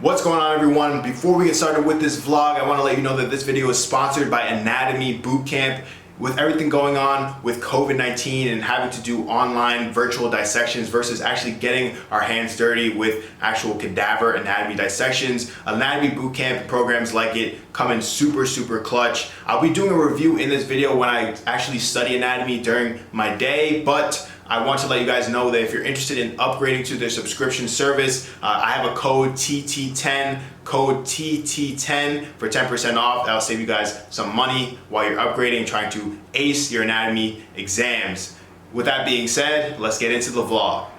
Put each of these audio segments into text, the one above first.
What's going on, everyone? Before we get started with this vlog, I want to let you know that this video is sponsored by Anatomy Bootcamp. With everything going on with COVID-19 and having to do online virtual dissections versus actually getting our hands dirty with actual cadaver anatomy dissections, Anatomy Bootcamp programs like it come in super clutch. I'll be doing a review in this video when I actually study anatomy during my day, but I want to let you guys know that if you're interested in upgrading to their subscription service, I have a code TT10, code TT10 for 10% off. That'll save you guys some money while you're upgrading, trying to ace your anatomy exams. With that being said, let's get into the vlog.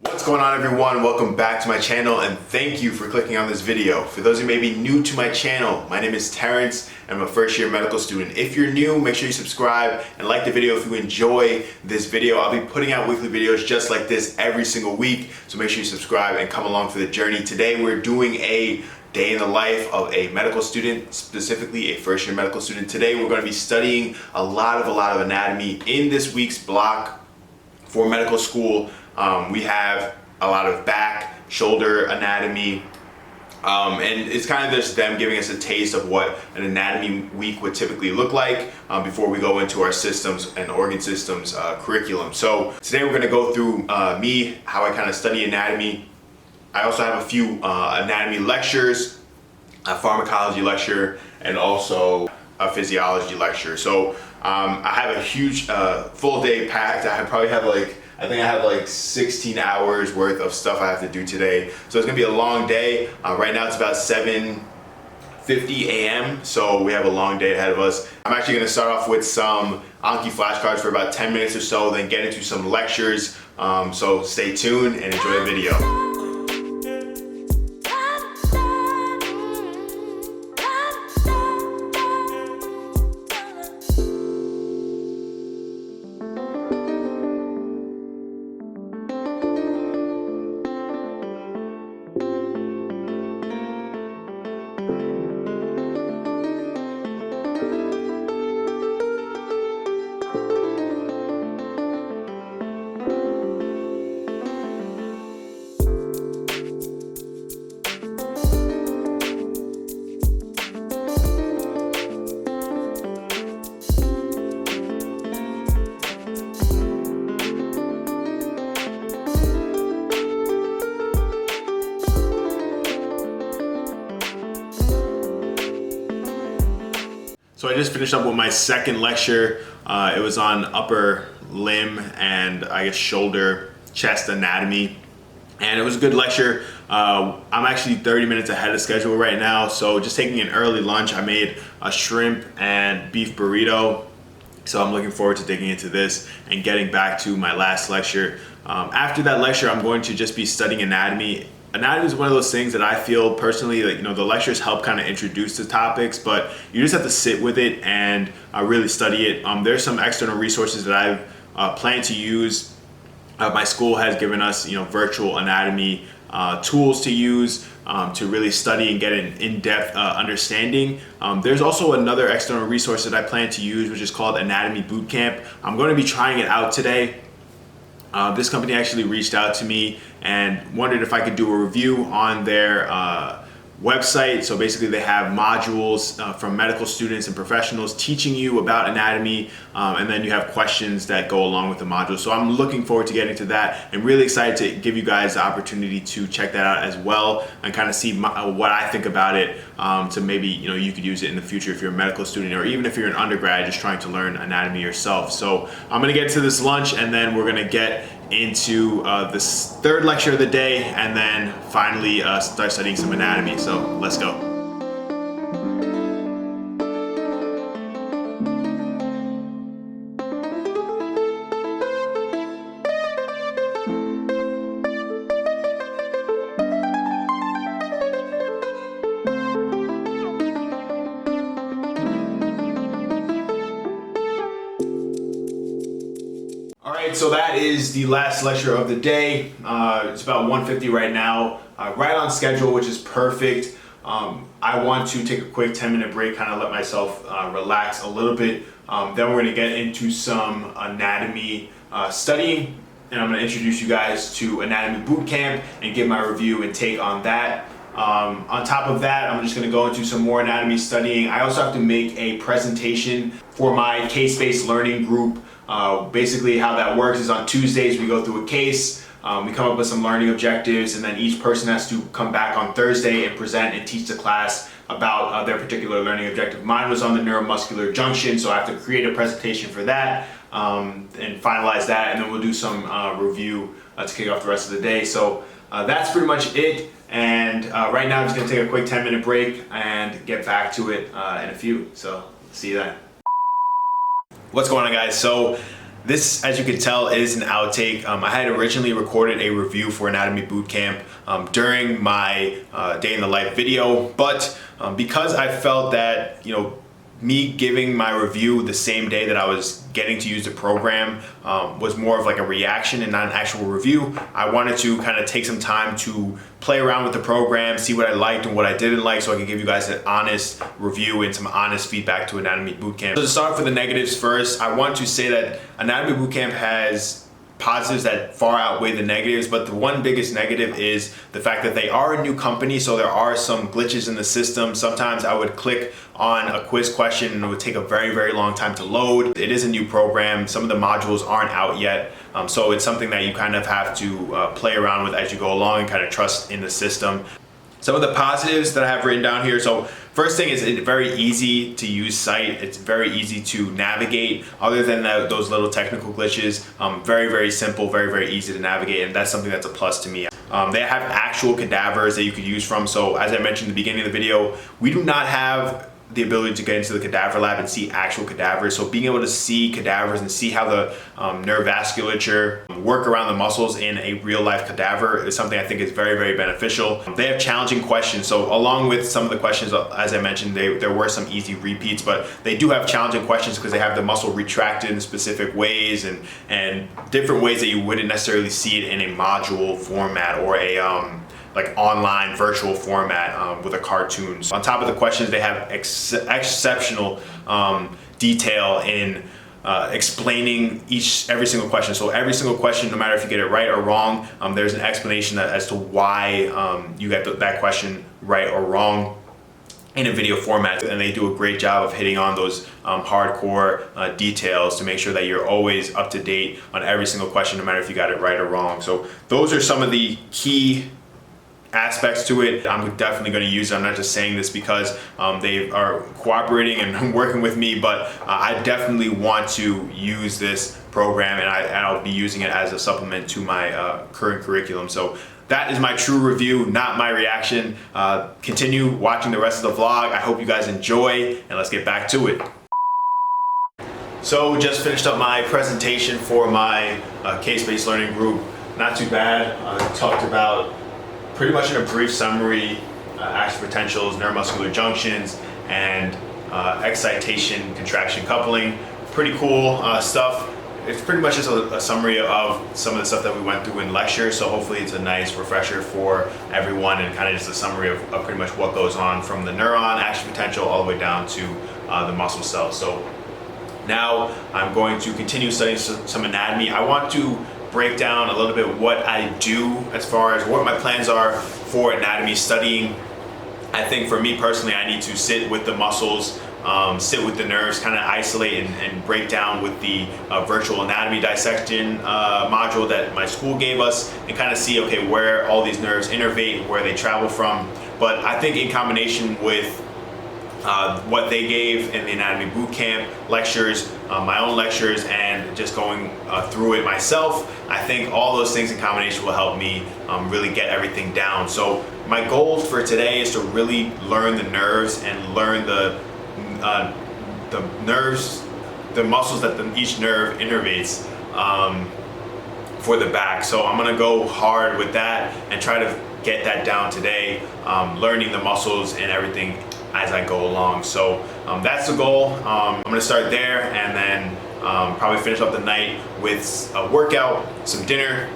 What's going on, everyone? Welcome back to my channel and thank you for clicking on this video. For those who may be new to my channel, my name is Terence and I'm a first-year medical student. If you're new, make sure you subscribe and like the video if you enjoy this video. I'll be putting out weekly videos just like this every single week, so make sure you subscribe and come along for the journey. Today we're doing a day in the life of a medical student, specifically a first-year medical student. Today we're going to be studying a lot of anatomy in this week's block for medical school. We have a lot of back, shoulder anatomy, and it's kind of just them giving us a taste of what an anatomy week would typically look like before we go into our systems and organ systems curriculum. So today we're going to go through how I kind of study anatomy. I also have a few anatomy lectures, a pharmacology lecture, and also a physiology lecture. So I have a huge full day packed. I think I have like 16 hours worth of stuff I have to do today. So it's gonna be a long day. Right now it's about 7:50 a.m. So we have a long day ahead of us. I'm actually gonna start off with some Anki flashcards for about 10 minutes or so, then get into some lectures. So stay tuned and enjoy the video. So I just finished up with my second lecture. It was on upper limb and I guess shoulder, chest anatomy. And it was a good lecture. I'm actually 30 minutes ahead of schedule right now. So just taking an early lunch, I made a shrimp and beef burrito. So I'm looking forward to digging into this and getting back to my last lecture. After that lecture, I'm going to just be studying anatomy. Anatomy is one of those things that I feel personally, like, the lectures help kind of introduce the topics, but you just have to sit with it and really study it. There's some external resources that I've planned to use. My school has given us, virtual anatomy tools to use to really study and get an in-depth understanding. There's also another external resource that I plan to use, which is called Anatomy Bootcamp. I'm going to be trying it out today. This company actually reached out to me and wondered if I could do a review on their website. So basically they have modules from medical students and professionals teaching you about anatomy, and then you have questions that go along with the module. So I'm looking forward to getting to that and really excited to give you guys the opportunity to check that out as well and kind of see what I think about it, to maybe you could use it in the future if you're a medical student, or even if you're an undergrad just trying to learn anatomy yourself. So I'm gonna get to this lunch and then we're gonna get into this third lecture of the day and then finally start studying some anatomy. So let's go. so that is the last lecture of the day. It's about 1:50 right now, right on schedule, which is perfect. I want to take a quick 10-minute break, kind of let myself relax a little bit. Then we're going to get into some anatomy studying, and I'm going to introduce you guys to Anatomy Bootcamp and give my review and take on that. On top of that, I'm just going to go into some more anatomy studying. I also have to make a presentation for my case-based learning group. Basically how that works is on Tuesdays we go through a case, we come up with some learning objectives, and then each person has to come back on Thursday and present and teach the class about their particular learning objective. Mine was on the neuromuscular junction, so I have to create a presentation for that and finalize that, and then we'll do some review to kick off the rest of the day. So that's pretty much it. And right now I'm just going to take a quick 10-minute break and get back to it in a few. So see you then. What's going on, guys? So this, as you can tell, is an outtake. I had originally recorded a review for Anatomy Bootcamp during my day in the life video, but because I felt that, me giving my review the same day that I was getting to use the program was more of like a reaction and not an actual review. I wanted to kind of take some time to play around with the program, see what I liked and what I didn't like, so I could give you guys an honest review and some honest feedback to Anatomy Bootcamp. So to start for the negatives first, I want to say that Anatomy Bootcamp has positives that far outweigh the negatives, but the one biggest negative is the fact that they are a new company, so there are some glitches in the system. Sometimes I would click on a quiz question and it would take a very, very long time to load. It is a new program. Some of the modules aren't out yet, so it's something that you kind of have to play around with as you go along and kind of trust in the system. Some of the positives that I have written down here. So first thing is it's very easy to use site. It's very easy to navigate. Other than those little technical glitches, very, very simple, very, very easy to navigate. And that's something that's a plus to me. They have actual cadavers that you could use from. So as I mentioned in the beginning of the video, we do not have the ability to get into the cadaver lab and see actual cadavers. So being able to see cadavers and see how the nerve vasculature work around the muscles in a real life cadaver is something I think is very, very beneficial. They have challenging questions. So along with some of the questions, as I mentioned, there were some easy repeats, but they do have challenging questions because they have the muscle retracted in specific ways and different ways that you wouldn't necessarily see it in a module format or a like online virtual format with a cartoon. So on top of the questions, they have exceptional detail in explaining every single question. So every single question, no matter if you get it right or wrong, there's an explanation as to why you get that question right or wrong in a video format, and they do a great job of hitting on those hardcore details to make sure that you're always up to date on every single question, no matter if you got it right or wrong. So those are some of the key aspects to it. I'm definitely going to use it. I'm not just saying this because they are cooperating and working with me, but I definitely want to use this program, and I'll be using it as a supplement to my current curriculum. So that is my true review, not my reaction. Continue watching the rest of the vlog. I hope you guys enjoy, and let's get back to it. So just finished up my presentation for my case-based learning group. Not too bad. Talked about pretty much in a brief summary, action potentials, neuromuscular junctions, and excitation, contraction coupling. Pretty cool stuff. It's pretty much just a summary of some of the stuff that we went through in lecture, so hopefully it's a nice refresher for everyone and kind of just a summary of pretty much what goes on from the neuron, action potential, all the way down to the muscle cells. So now I'm going to continue studying some anatomy. I want to break down a little bit what I do as far as what my plans are for anatomy studying. I think for me personally, I need to sit with the muscles, sit with the nerves, kind of isolate and break down with the virtual anatomy dissection module that my school gave us, and kind of see, okay, where all these nerves innervate, where they travel from. But I think in combination with what they gave in the Anatomy Bootcamp lectures, my own lectures, and just going through it myself, I think all those things in combination will help me really get everything down. So my goal for today is to really learn the nerves and learn the nerves, the muscles that each nerve innervates for the back. So I'm gonna go hard with that and try to get that down today, learning the muscles and everything as I go along. So that's the goal. I'm gonna start there, and then Probably finish up the night with a workout, some dinner,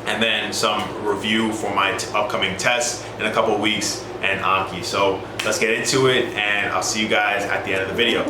and then some review for my upcoming tests in a couple of weeks and Anki. So let's get into it, and I'll see you guys at the end of the video.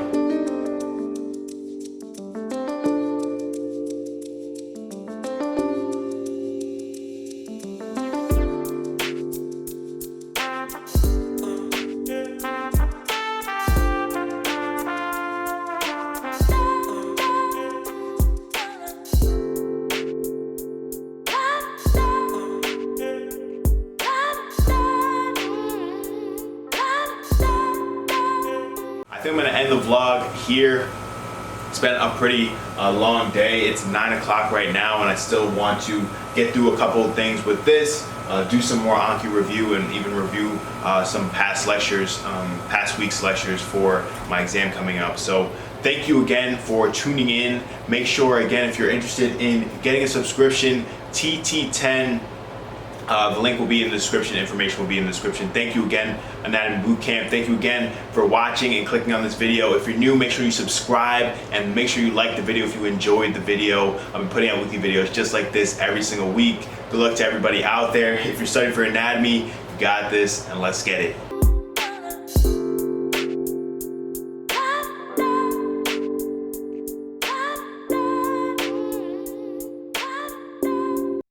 I think I'm gonna end the vlog here. It's been a pretty long day. It's 9 o'clock right now, and I still want to get through a couple of things with this, do some more Anki review, and even review some past lectures, past week's lectures for my exam coming up. So thank you again for tuning in. Make sure, again, if you're interested in getting a subscription, TT10, the link will be in the description, information will be in the description. Thank you again, Anatomy Bootcamp. Thank you again for watching and clicking on this video. If you're new, make sure you subscribe and make sure you like the video if you enjoyed the video. I've been putting out weekly videos just like this every single week. Good luck to everybody out there. If you're studying for anatomy, you got this, and let's get it.